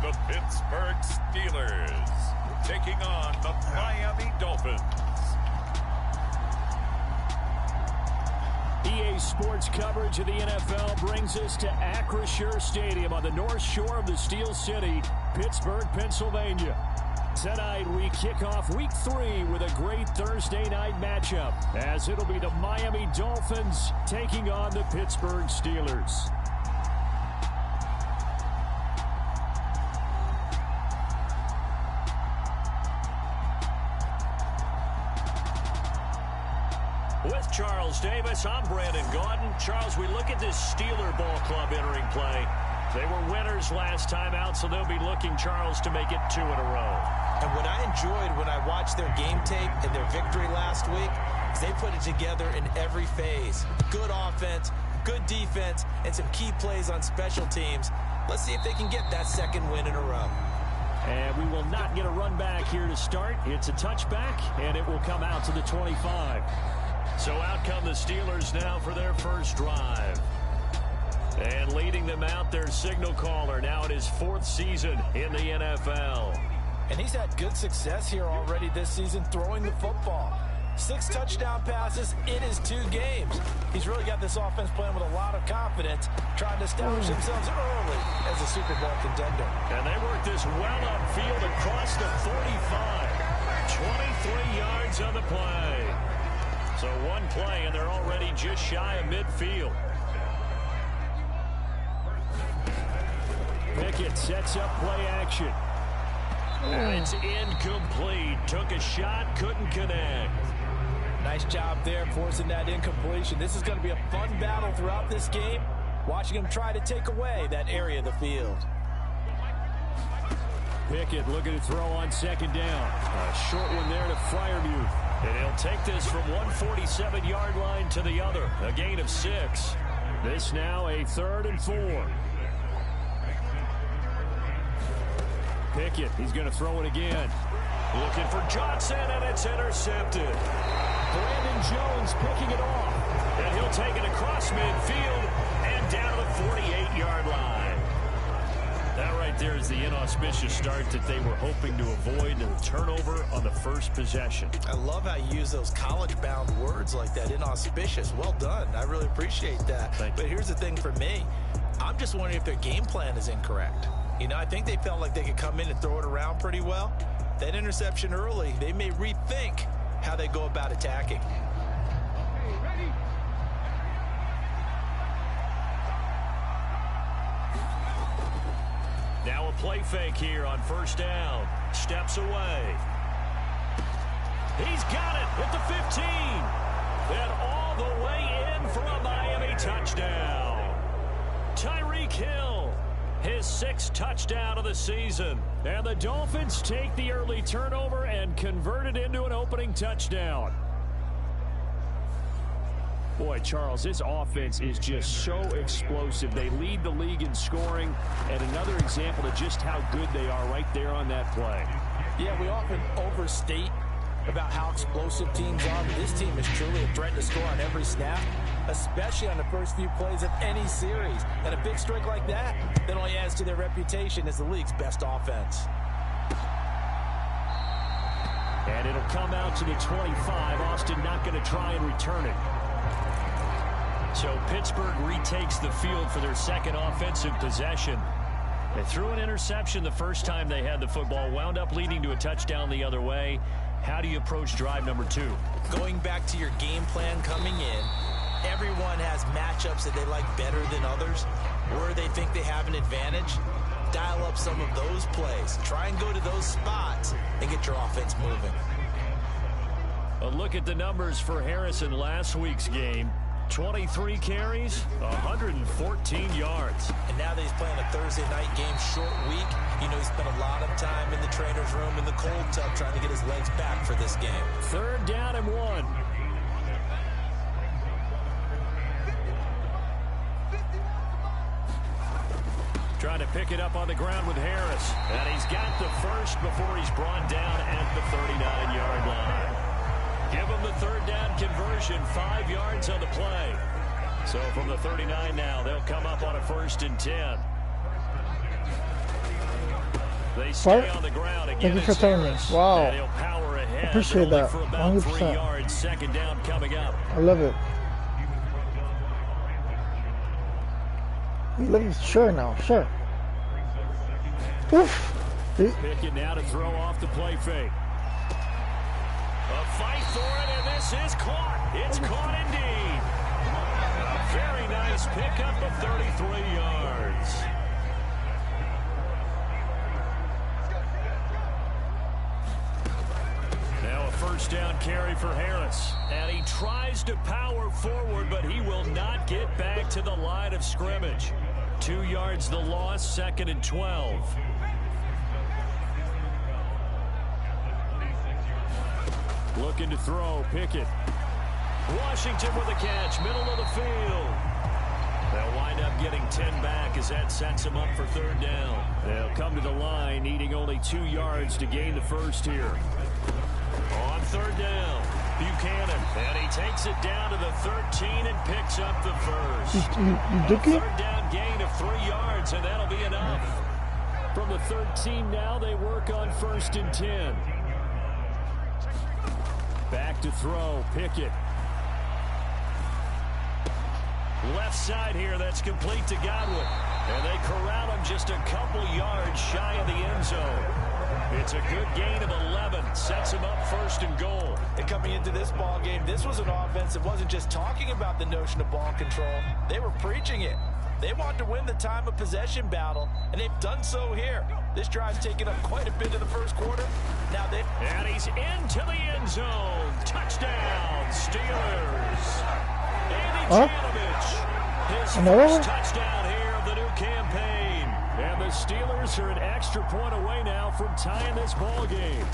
the Pittsburgh Steelers, taking on the Miami Dolphins. EA Sports coverage of the NFL brings us to Acrisure Stadium on the north shore of the Steel City, Pittsburgh, Pennsylvania. Tonight we kick off Week 3 with a great Thursday night matchup, as it'll be the Miami Dolphins taking on the Pittsburgh Steelers. With Charles Davis, I'm Brandon Gaudin. Charles, we look at this Steeler ball club entering play. They were winners last time out, so they'll be looking, Charles, to make it 2 in a row. And what I enjoyed when I watched their game tape and their victory last week is they put it together in every phase. Good offense, good defense, and some key plays on special teams. Let's see if they can get that second win in a row. And we will not get a run back here to start. It's a touchback, and it will come out to the 25. So out come the Steelers now for their first drive. And leading them out, their signal caller, now in his 4th season in the NFL. And he's had good success here already this season throwing the football. 6 touchdown passes in his 2 games. He's really got this offense playing with a lot of confidence, trying to establish themselves early as a Super Bowl contender. And they work this well upfield across the 45. 23 yards on the play. So one play, and they're already just shy of midfield. Pickett sets up play action. And it's incomplete. Took a shot, couldn't connect. Nice job there forcing that incompletion. This is going to be a fun battle throughout this game. Watching him try to take away that area of the field. Pickett looking to throw on second down. A short one there to Freiermuth. And he'll take this from 147-yard line to the other. A gain of 6. This now a 3rd and 4. Pickett, he's going to throw it again. Looking for Johnson, and it's intercepted. Brandon Jones picking it off. And he'll take it across midfield and down to the 48-yard line. That right there is the inauspicious start that they were hoping to avoid, and a turnover on the first possession. I love how you use those college-bound words like that, inauspicious. Well done. I really appreciate that. But here's the thing for me. I'm just wondering if their game plan is incorrect. You know, I think they felt like they could come in and throw it around pretty well. That interception early, they may rethink how they go about attacking. Now a play fake here on first down. Steps away. He's got it at the 15. And all the way in for a Miami touchdown. Tyreek Hill, his 6th touchdown of the season. And the Dolphins take the early turnover and convert it into an opening touchdown. Boy, Charles, this offense is just so explosive. They lead the league in scoring, and another example of just how good they are right there on that play. Yeah, we often overstate about how explosive teams are, but this team is truly a threat to score on every snap, especially on the first few plays of any series. And a big streak like that only adds to their reputation as the league's best offense. And it'll come out to the 25. Austin not going to try and return it. So Pittsburgh retakes the field for their second offensive possession. They threw an interception the first time they had the football, wound up leading to a touchdown the other way. How do you approach drive number 2? Going back to your game plan coming in, everyone has matchups that they like better than others, where they think they have an advantage. Dial up some of those plays. Try and go to those spots and get your offense moving. A look at the numbers for Harrison last week's game. 23 carries, 114 yards. And now that he's playing a Thursday night game, short week, you know he spent a lot of time in the trainer's room in the cold tub trying to get his legs back for this game. 3rd down and 1. Trying to pick it up on the ground with Harris. And he's got the first before he's brought down at the 39-yard line. Give him the 3rd down conversion, 5 yards on the play. So from the 39 now, they'll come up on a 1st and 10. They stay on the ground again. Thank you for telling me. Wow. And he'll power ahead. Appreciate They're only that. for about 3 100%. yards. Second down coming up. I love it. You love it. Sure now. Sure. Oof. Pickett now to throw off the play fake. A fight for it, and this is caught. It's caught indeed. A very nice pickup of 33 yards. Now a first down carry for Harris. And he tries to power forward, but he will not get back to the line of scrimmage. 2 yards the loss, 2nd and 12. Looking to throw, Pickett. Washington with a catch, middle of the field. They'll wind up getting 10 back as that sets them up for 3rd down. They'll come to the line, needing only 2 yards to gain the first here. On 3rd down, Buchanan, and he takes it down to the 13 and picks up the first. You 3rd down gain of 3 yards, and that'll be enough. From the 13 now, they work on 1st and 10. Back to throw, Pickett. Left side here, that's complete to Godwin. And they corral him just a couple yards shy of the end zone. It's a good gain of 11. Sets him up 1st and goal. And coming into this ball game, this was an offense that wasn't just talking about the notion of ball control. They were preaching it. They wanted to win the time of possession battle, and they've done so here. This drive's taken up quite a bit in the first quarter. Now they... And he's into the end zone. Touchdown, Steelers. Andy Janovich, his first touchdown here of the new campaign. And the Steelers are an extra point away now from tying this ball game.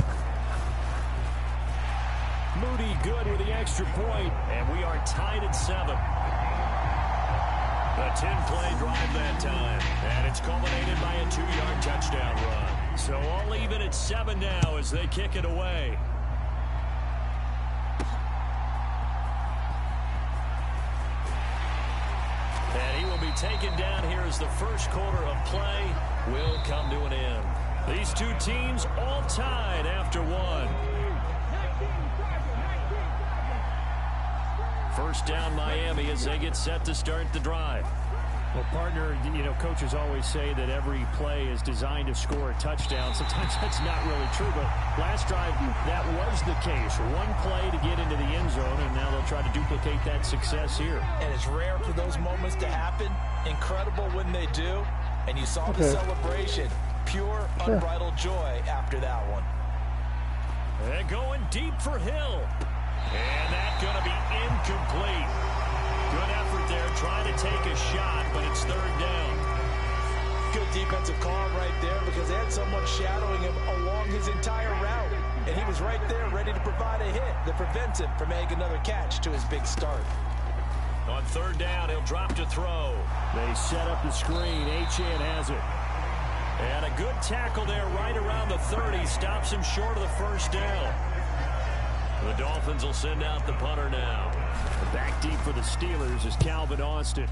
Moody good with the extra point, and we are tied at 7. A 10-play drive that time, and it's culminated by a 2-yard touchdown run. So all even at 7 now as they kick it away. And he will be taken down here as the first quarter of play will come to an end. These two teams all tied after 1. First down Miami as they get set to start the drive. Well, partner, you know, coaches always say that every play is designed to score a touchdown. Sometimes that's not really true, but last drive, that was the case. One play to get into the end zone, and now they'll try to duplicate that success here. And it's rare for those moments to happen. Incredible when they do. And you saw the celebration. Pure, unbridled joy after that one. They're going deep for Hill. And that's going to be incomplete. Good effort there, trying to take a shot, but it's 3rd down. Good defensive call right there because they had someone shadowing him along his entire route. And he was right there ready to provide a hit that prevents him from making another catch to his big start. On 3rd down, he'll drop to throw. They set up the screen. Achane has it. And a good tackle there right around the 30. Stops him short of the first down. The Dolphins will send out the punter now. Back deep for the Steelers is Calvin Austin.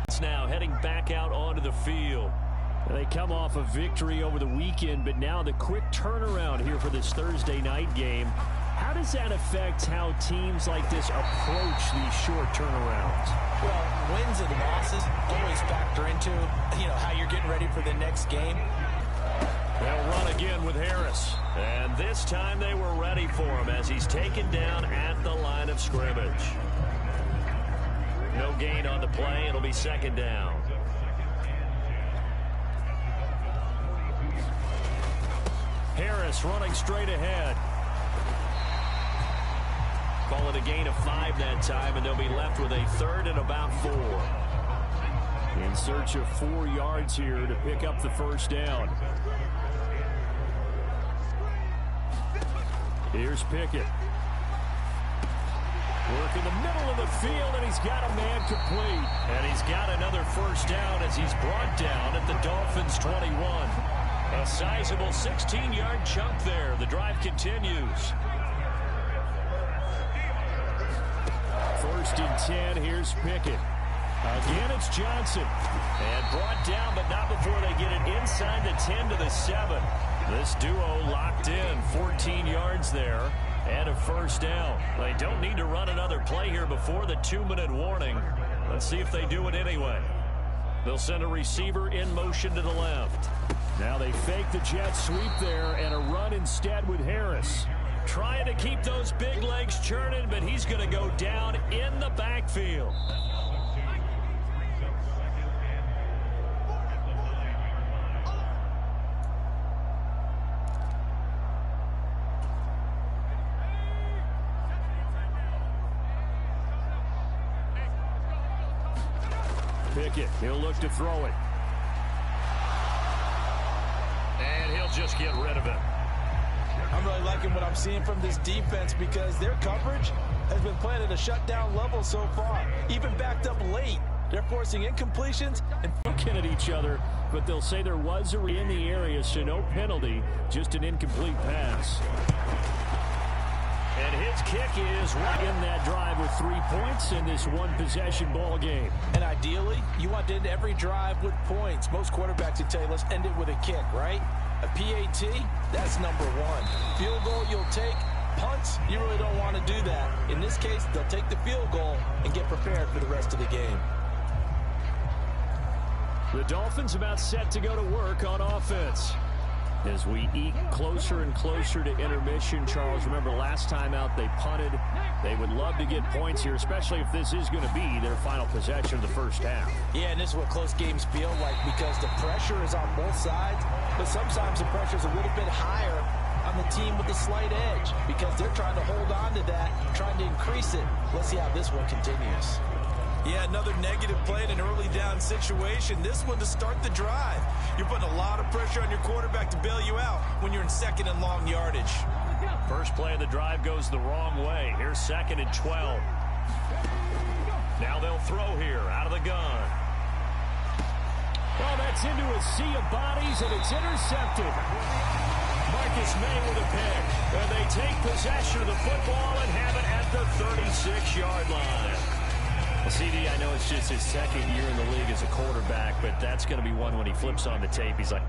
It's now heading back out onto the field. They come off a victory over the weekend, but now the quick turnaround here for this Thursday night game. How does that affect how teams like this approach these short turnarounds? Well, wins and losses always factor into, how you're getting ready for the next game. They'll run again with Harris. And this time they were ready for him as he's taken down at the line of scrimmage. No gain on the play. It'll be 2nd down. Harris running straight ahead. Call it a gain of 5 that time, and they'll be left with a 3rd and about 4. In search of 4 yards here to pick up the first down. Here's Pickett. Work in the middle of the field, and he's got a man complete. And he's got another first down as he's brought down at the Dolphins' 21. A sizable 16-yard chunk there. The drive continues. 1st and 10. Here's Pickett. Again, it's Johnson. And brought down, but not before they get it inside the 10 to the 7. This duo locked in 14 yards there and a first down. They don't need to run another play here before the 2-minute warning. Let's see if they do it anyway. They'll send a receiver in motion to the left. Now they fake the jet sweep there and a run instead with Harris. Trying to keep those big legs churning, but he's going to go down in the backfield. Pickett, he'll look to throw it. And he'll just get rid of it. I'm really liking what I'm seeing from this defense because their coverage has been playing at a shutdown level so far. Even backed up late, they're forcing incompletions and looking at each other, but they'll say there was a in the area, so no penalty, just an incomplete pass. And his kick is right in that drive with 3 points in this one-possession ball game. And ideally, you want to end every drive with points. Most quarterbacks would tell you, let's end it with a kick, right? A PAT, that's number one. Field goal you'll take. Punts, you really don't want to do that. In this case, they'll take the field goal and get prepared for the rest of the game. The Dolphins about set to go to work on offense. As we eke closer and closer to intermission, Charles, remember last time out they punted. They would love to get points here, especially if this is going to be their final possession of the first half. Yeah, and this is what close games feel like because the pressure is on both sides, but sometimes the pressure is a little bit higher on the team with the slight edge because they're trying to hold on to that, trying to increase it. Let's see how this one continues. Yeah, another negative play in an early down situation. This one to start the drive. You're putting a lot of pressure on your quarterback to bail you out when you're in second and long yardage. First play of the drive goes the wrong way. Here's 2nd and 12. Now they'll throw here out of the gun. Well, that's into a sea of bodies, and it's intercepted. Marcus May with a pick. And they take possession of the football and have it at the 36-yard line. Well, CD, I know it's just his second year in the league as a quarterback, but that's going to be one when he flips on the tape. He's like,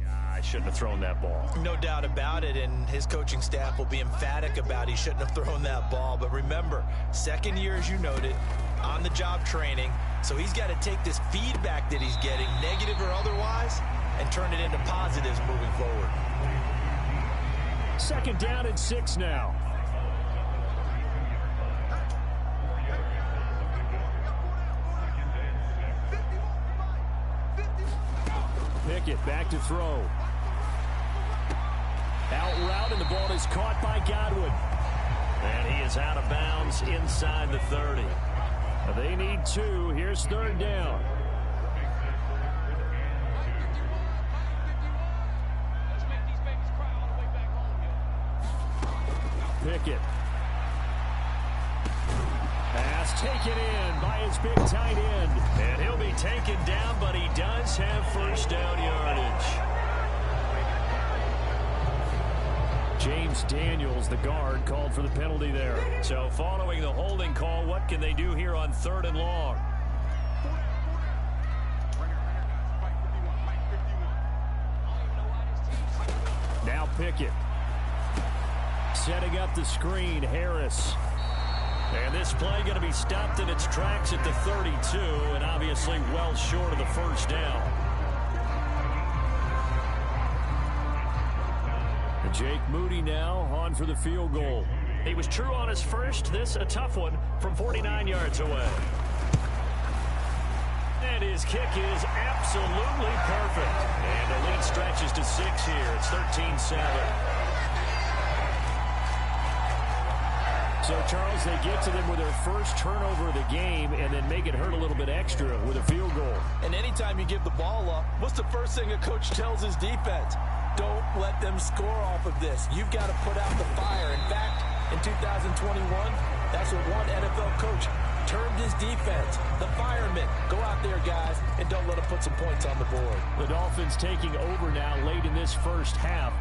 I shouldn't have thrown that ball. No doubt about it, and his coaching staff will be emphatic about he shouldn't have thrown that ball. But remember, second year, as you noted, on-the-job training. So he's got to take this feedback that he's getting, negative or otherwise, and turn it into positives moving forward. 2nd down and 6 now. Pickett back to throw. Out route, and the ball is caught by Godwin. And he is out of bounds inside the 30. They need 2. Here's 3rd down. Pickett. Pass taken in by his big tight end. And he'll be taken down, but he does have first down yardage. James Daniels, the guard, called for the penalty there. So following the holding call, what can they do here on 3rd and long? Now Pickett. Setting up the screen, Harris. And this play going to be stopped in its tracks at the 32, and obviously well short of the first down. Jake Moody now on for the field goal. He was true on his first. This a tough one from 49 yards away. And his kick is absolutely perfect. And the lead stretches to 6 here. It's 13-7. So, Charles, they get to them with their first turnover of the game and then make it hurt a little bit extra with a field goal. And anytime you give the ball up, what's the first thing a coach tells his defense? Don't let them score off of this. You've got to put out the fire. In fact, in 2021, that's what one NFL coach termed his defense. The firemen. Go out there, guys, and don't let them put some points on the board. The Dolphins taking over now late in this first half.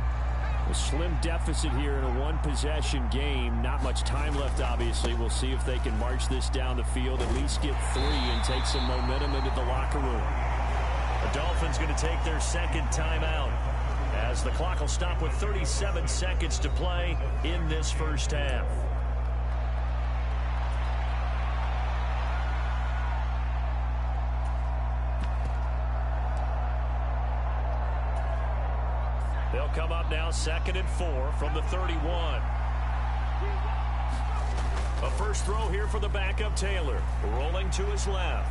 A slim deficit here in a one-possession game. Not much time left, obviously. We'll see if they can march this down the field, at least get 3 and take some momentum into the locker room. The Dolphins going to take their second timeout as the clock will stop with 37 seconds to play in this first half. They'll come up now 2nd and 4 from the 31. A first throw here for the backup Taylor. Rolling to his left.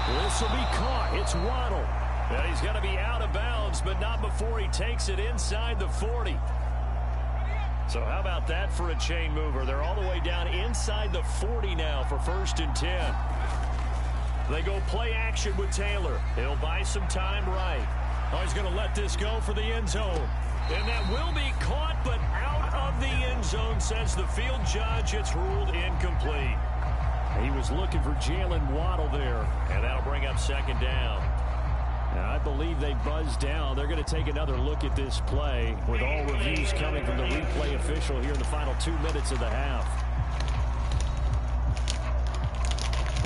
This will be caught. It's Waddle. And he's going to be out of bounds, but not before he takes it inside the 40. So how about that for a chain mover? They're all the way down inside the 40 now for 1st and 10. They go play action with Taylor. He'll buy some time right. Oh, he's going to let this go for the end zone. And that will be caught, but out of the end zone, says the field judge. It's ruled incomplete. He was looking for Jalen Waddle there. And that'll bring up 2nd down. And I believe they buzzed down. They're going to take another look at this play with all reviews coming from the replay official here in the final 2 minutes of the half.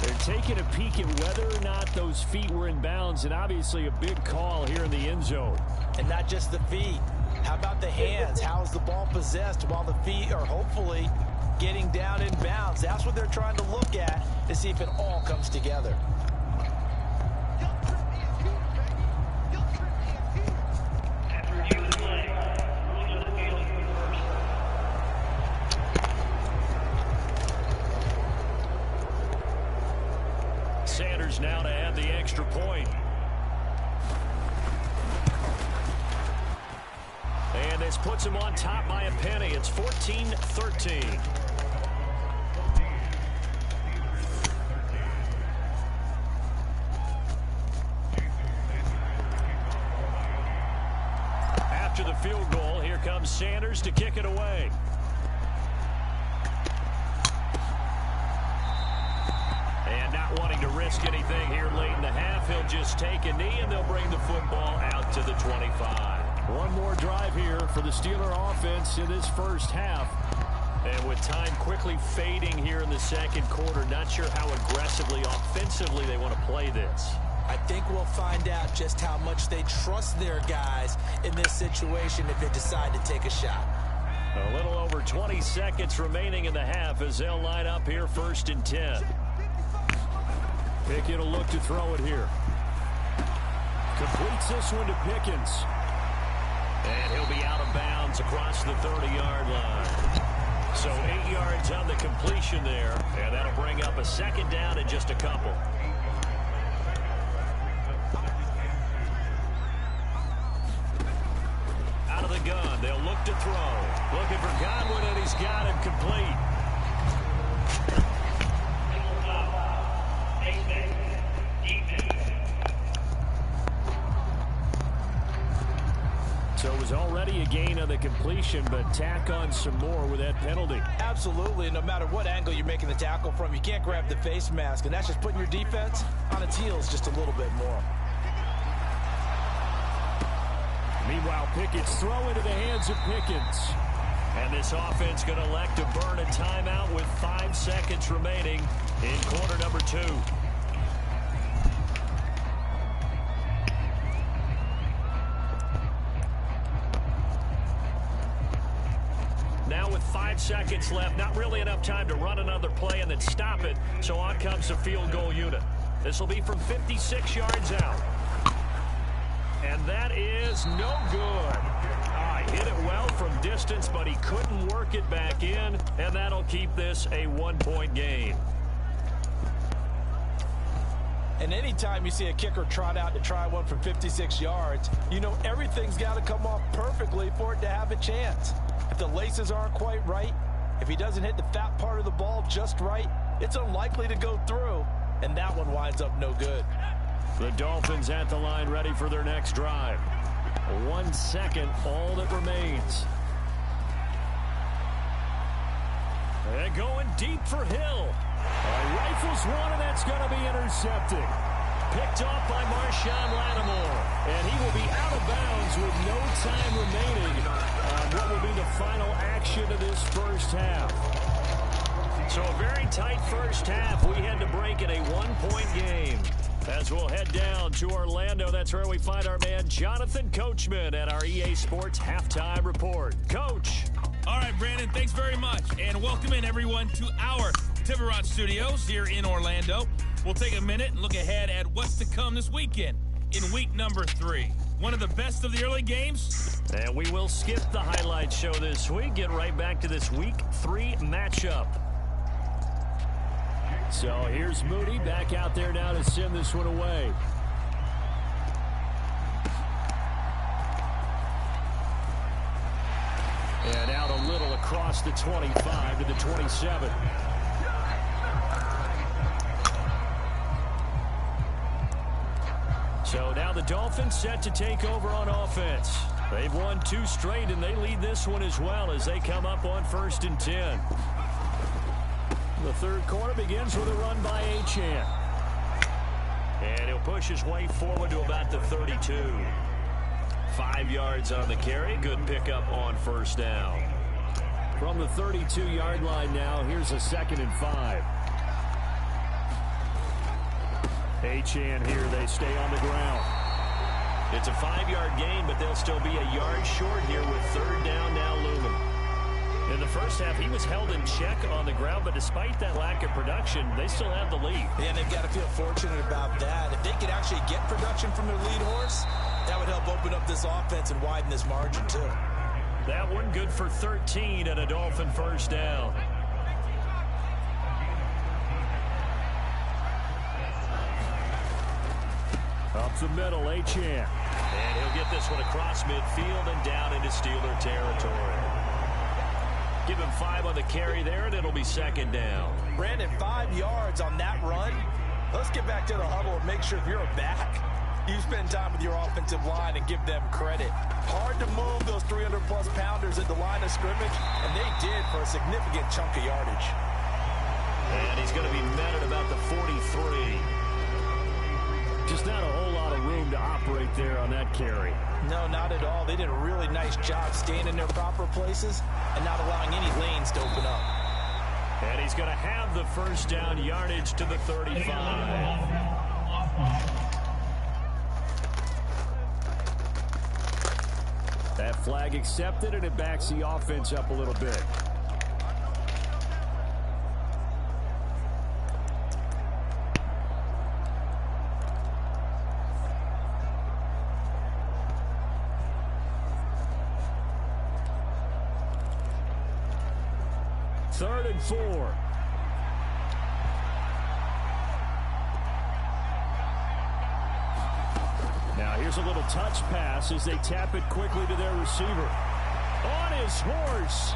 They're taking a peek at whether or not those feet were in bounds, and obviously a big call here in the end zone. And not just the feet. How about the hands? How is the ball possessed while the feet are hopefully getting down in bounds? That's what they're trying to look at to see if it all comes together. Sanders now to add the extra point. And this puts him on top by a penny. It's 14-13. After the field goal, here comes Sanders to kick it away. And not wanting to risk anything here late in the half, he'll just take a knee and they'll bring the football out to the 25. One more drive here for the Steeler offense in this first half. And with time quickly fading here in the second quarter, not sure how aggressively, offensively they want to play this. I think we'll find out just how much they trust their guys in this situation if they decide to take a shot. A little over 20 seconds remaining in the half as they'll line up here 1st and 10. Pickett will look to throw it here. Completes this one to Pickens. And he'll be out of bounds across the 30-yard line. So 8 yards on the completion there, and that'll bring up a 2nd down in just a couple. Out of the gun, they'll look to throw. Looking for Godwin, and he's got him complete. So it was already a gain on the completion, but tack on some more with that penalty. Absolutely. No matter what angle you're making the tackle from, you can't grab the face mask, and that's just putting your defense on its heels just a little bit more. Meanwhile, Pickett's throw into the hands of Pickens. And this offense going to elect to burn a timeout with 5 seconds remaining in quarter number 2. Now with 5 seconds left, not really enough time to run another play and then stop it. So on comes the field goal unit. This will be from 56 yards out. And that is no good. Hit it well from distance, but he couldn't work it back in, and that'll keep this a 1-point game. And anytime you see a kicker trot out to try one from 56 yards, you know everything's got to come off perfectly for it to have a chance. If the laces aren't quite right, if he doesn't hit the fat part of the ball just right, it's unlikely to go through, and that one winds up no good. The Dolphins at the line ready for their next drive. 1 second, all that remains. going deep for Hill. Rifles one, and that's going to be intercepted. Picked off by Marshawn Lattimore. And he will be out of bounds with no time remaining on what will be the final action of this first half. So a very tight first half. We had to break in a one-point game. As we'll head down to Orlando, that's where we find our man Jonathan Coachman at our EA Sports Halftime Report. Coach. All right, Brandon, thanks very much. And welcome in, everyone, to our Tiburon Studios here in Orlando. We'll take a minute and look ahead at what's to come this weekend in week number 3. One of the best of the early games. And we will skip the highlight show this week. Get right back to this week 3 matchup. So here's Moody back out there now to send this one away. And out a little across the 25 to the 27. So now the Dolphins set to take over on offense. They've won 2 straight, and they lead this one as well as they come up on 1st and 10. The third quarter begins with a run by Achane. And he'll push his way forward to about the 32. 5 yards on the carry. Good pickup on first down. From the 32-yard line now, here's a 2nd and 5. Achane here, they stay on the ground. It's a 5-yard gain, but they'll still be a yard short here with 3rd down now looming. In the first half, he was held in check on the ground, but despite that lack of production, they still have the lead. Yeah, and they've got to feel fortunate about that. If they could actually get production from their lead horse, that would help open up this offense and widen this margin, too. That one good for 13 and a Dolphin first down. Up the middle, Achane. And he'll get this one across midfield and down into Steeler territory. Give him 5 on the carry there, and it'll be 2nd down. Brandon, 5 yards on that run. Let's get back to the huddle and make sure if you're a back, you spend time with your offensive line and give them credit. Hard to move those 300-plus pounders at the line of scrimmage, and they did for a significant chunk of yardage. And he's going to be met at about the 43. Just not a whole lot of room to operate there on that carry. No, not at all. They did a really nice job staying in their proper places and not allowing any lanes to open up. And he's going to have the first down yardage to the 35. That flag accepted, and it backs the offense up a little bit. Third and 4. Now here's a little touch pass as they tap it quickly to their receiver. On his horse.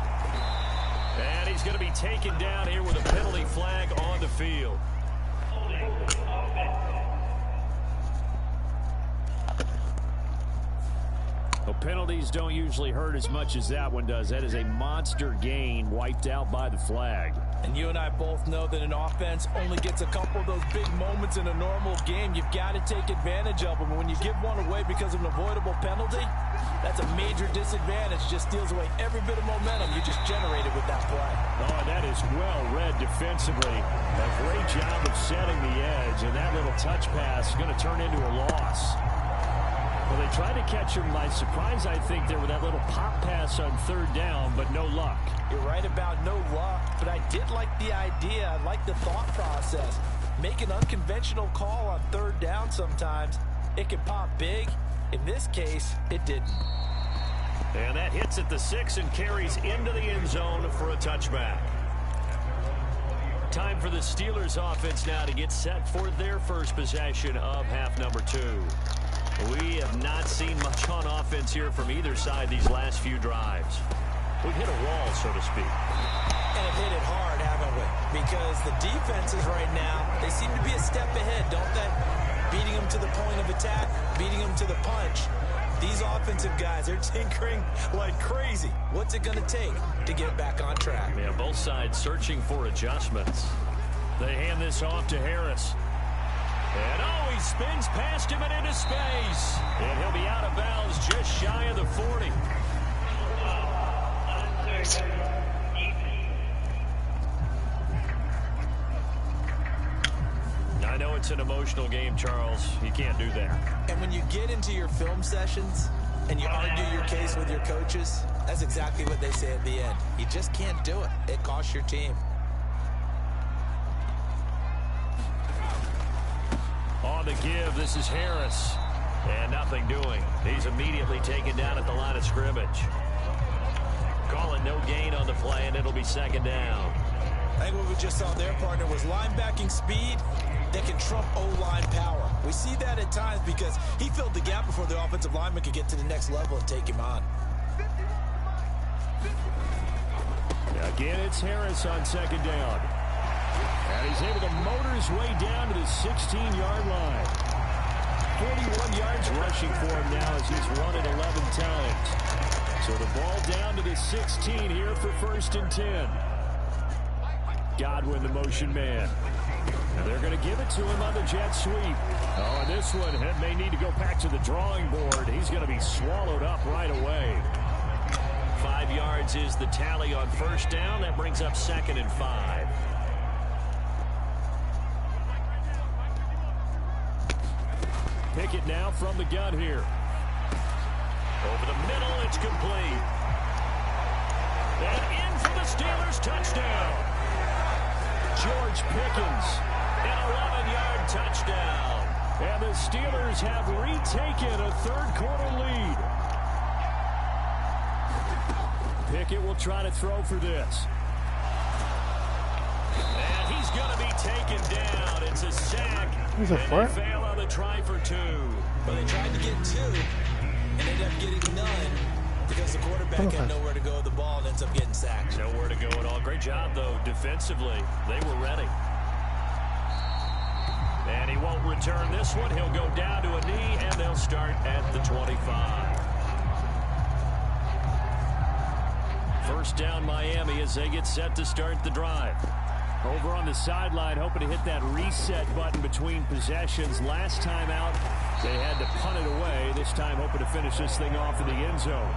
And he's going to be taken down here with a penalty flag on the field. Well, penalties don't usually hurt as much as that one does. That is a monster gain wiped out by the flag. And you and I both know that an offense only gets a couple of those big moments in a normal game. You've got to take advantage of them. When you give one away because of an avoidable penalty, that's a major disadvantage. Just steals away every bit of momentum you just generated with that play. Oh, that is well read defensively. A great job of setting the edge, and that little touch pass is going to turn into a loss. Well, they tried to catch him by surprise, I think, there with that little pop pass on 3rd down, but no luck. You're right about no luck, but I did like the idea. I like the thought process. Make an unconventional call on 3rd down sometimes. It can pop big. In this case, it didn't. And that hits at the 6 and carries into the end zone for a touchback. Time for the Steelers offense now to get set for their first possession of half number 2. We have not seen much on offense here from either side these last few drives. We've hit a wall, so to speak. And have hit it hard, haven't we? Because the defenses right now, they seem to be a step ahead, don't they? Beating them to the point of attack, beating them to the punch. These offensive guys, they're tinkering like crazy. What's it going to take to get back on track? Yeah, both sides searching for adjustments. They hand this off to Harris. And oh, he spins past him and into space. And he'll be out of bounds just shy of the 40. I know it's an emotional game, Charles. You can't do that. And when you get into your film sessions and you argue your case with your coaches, that's exactly what they say at the end. You just can't do it. It costs your team. On the give, this is Harris. And nothing doing. He's immediately taken down at the line of scrimmage. Calling no gain on the play, and it'll be second down. I think what we just saw their partner was linebacking speed that can trump O-line power. We see that at times because he filled the gap before the offensive lineman could get to the next level and take him on. Again, it's Harris on second down. And he's able to motor his way down to the 16-yard line. 41 yards rushing for him now as he's run it 11 times. So the ball down to the 16 here for 1st and 10. Godwin, the motion man. And they're going to give it to him on the jet sweep. Oh, and this one may need to go back to the drawing board. He's going to be swallowed up right away. 5 yards is the tally on 1st down. That brings up 2nd and 5. Pickett now from the gun here. Over the middle, it's complete. And in for the Steelers touchdown. George Pickens, an 11-yard touchdown. And the Steelers have retaken a third-quarter lead. Pickett will try to throw for this. And he's going to be taken down. It's a sack. He's a and they fail on the try for 2. But they tried to get 2 and ended up getting none because the quarterback had nowhere to go with the ball and ends up getting sacked. Nowhere to go at all. Great job, though, defensively. They were ready. And he won't return this one. He'll go down to a knee, and they'll start at the 25. 1st down, Miami, as they get set to start the drive. Over on the sideline, hoping to hit that reset button between possessions. Last time out, they had to punt it away. This time, hoping to finish this thing off in the end zone.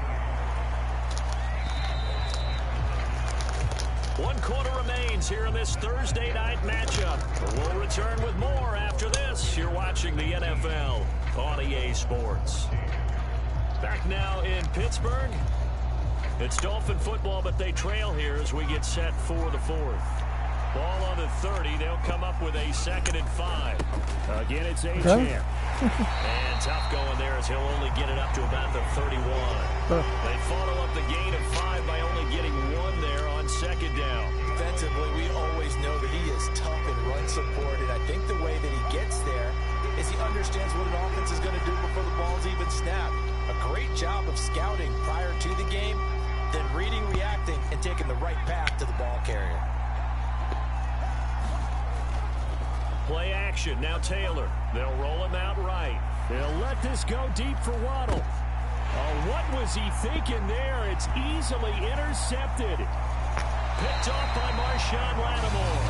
1 quarter remains here in this Thursday night matchup. We'll return with more after this. You're watching the NFL on EA Sports. Back now in Pittsburgh. It's Dolphin football, but they trail here as we get set for the 4th. Ball on the 30. They'll come up with a 2nd and 5. Again, it's A-Chan. And tough going there as he'll only get it up to about the 31. They follow up the gain of 5 by only getting 1 there on 2nd down. Defensively, we always know that he is tough in run support, and I think the way that he gets there is he understands what an offense is going to do before the ball's even snapped. A great job of scouting prior to the game, then reading, reacting, and taking the right path to the ball carrier. Play action. Now Taylor. They'll roll him out right. They'll let this go deep for Waddle. Oh, what was he thinking there? It's easily intercepted. Picked off by Marshawn Lattimore.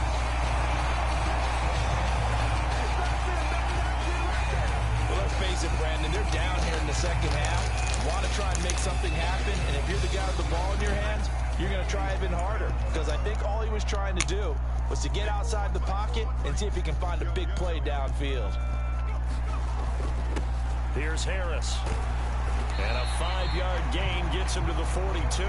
Well, let's face it, Brandon. They're down here in the second half. Want to try and make something happen, and if you're the guy with the ball in your hands, you're going to try even harder. Because I think all he was trying to do was to get outside the pocket and see if he can find a big play downfield. Here's Harris. And a 5-yard gain gets him to the 42.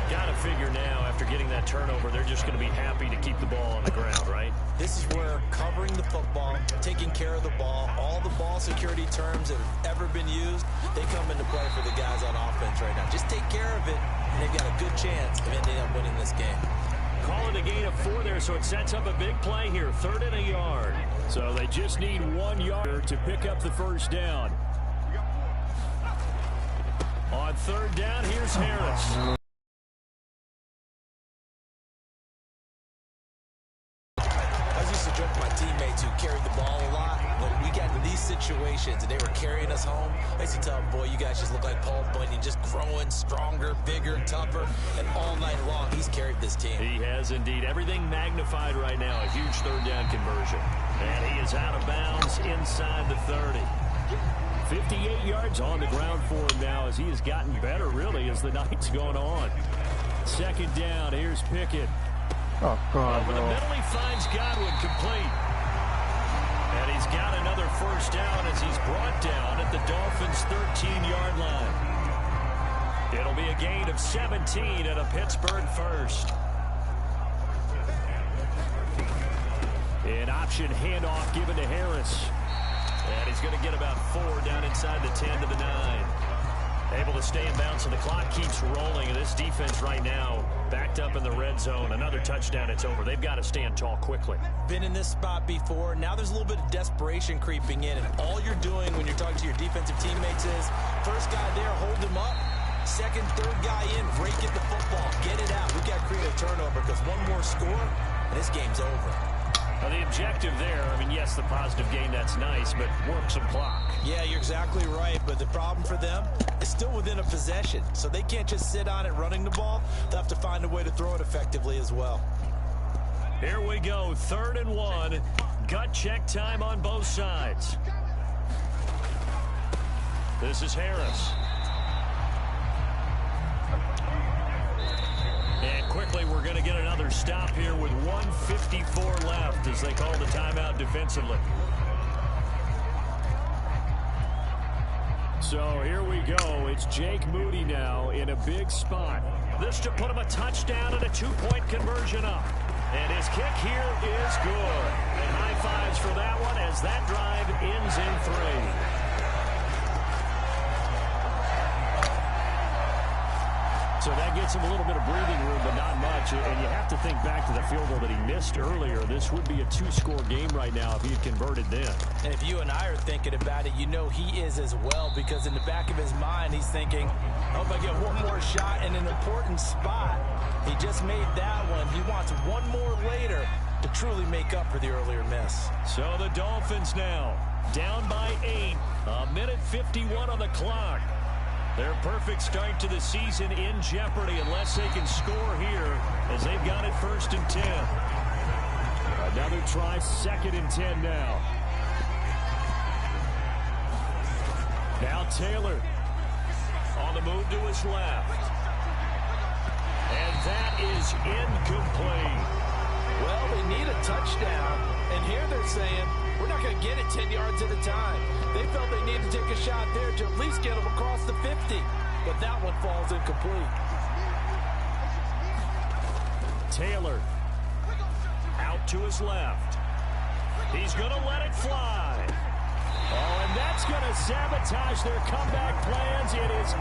Got to figure now, after getting that turnover, they're just going to be happy to keep the ball on the ground, right? This is where covering the football, taking care of the ball, all the ball security terms that have ever been used, they come into play for the guys on offense right now. Just take care of it, and they've got a good chance of ending up winning this game. Calling a gain of 4 there, so it sets up a big play here. 3rd and a yard. So they just need 1 yard to pick up the 1st down. On 3rd down, here's Harris. As he joke with my teammates who carried the ball a lot. When we got into these situations and they were carrying us home, I used to tell them, boy, you guys just look like Paul Bunyan, just growing stronger, bigger, tougher. And all night long, he's carried this team. He has indeed. Everything magnified right now. A huge third down conversion. And he is out of bounds inside the 30. 58 yards on the ground for him now as he has gotten better, really, as the night's gone on. Second down. Here's Pickett. Oh, God, Over the bro. middle, he finds Godwin complete. And he's got another first down as he's brought down at the Dolphins' 13-yard line. It'll be a gain of 17 and a Pittsburgh first. An option handoff given to Harris. And he's going to get about 4 down inside the 10 to the 9. Able to stay in bounds, so the clock keeps rolling. And this defense right now backed up in the red zone. Another touchdown, it's over. They've got to stand tall quickly. Been in this spot before. Now there's a little bit of desperation creeping in. And all you're doing when you're talking to your defensive teammates is, first guy there, hold him up. Second, third guy in, break it the football. Get it out. We've got to create a turnover because one more score, and this game's over. Now the objective there, I mean, yes, the positive gain, that's nice, but work some clock. Yeah, you're exactly right, but the problem for them is still within a possession, so they can't just sit on it running the ball. They'll have to find a way to throw it effectively as well. Here we go, 3rd and 1. Gut check time on both sides. This is Harris. And quickly, we're going to get another stop here with 1:54 left as they call the timeout defensively. So here we go. It's Jake Moody now in a big spot. This to put him a touchdown and a 2-point conversion up. And his kick here is good. And high fives for that one as that drive ends in 3. So that gets him a little bit of breathing room, but not much. And you have to think back to the field goal that he missed earlier. This would be a 2-score game right now if he had converted then. And if you and I are thinking about it, you know he is as well, because in the back of his mind, he's thinking, I hope I get one more shot in an important spot. He just made that one. He wants one more later to truly make up for the earlier miss. So the Dolphins now down by 8. 1:51 on the clock. Their perfect start to the season in jeopardy unless they can score here as they've got it 1st and 10. Another try, 2nd and 10 now. Now Taylor on the move to his left. And that is incomplete. Well, they need a touchdown, and here they're saying, we're not going to get it 10 yards at a time. They felt they needed to take a shot there to at least get them across the 50, but that one falls incomplete. Taylor out to his left. He's going to let it fly. Oh, and that's going to sabotage their comeback plans. It is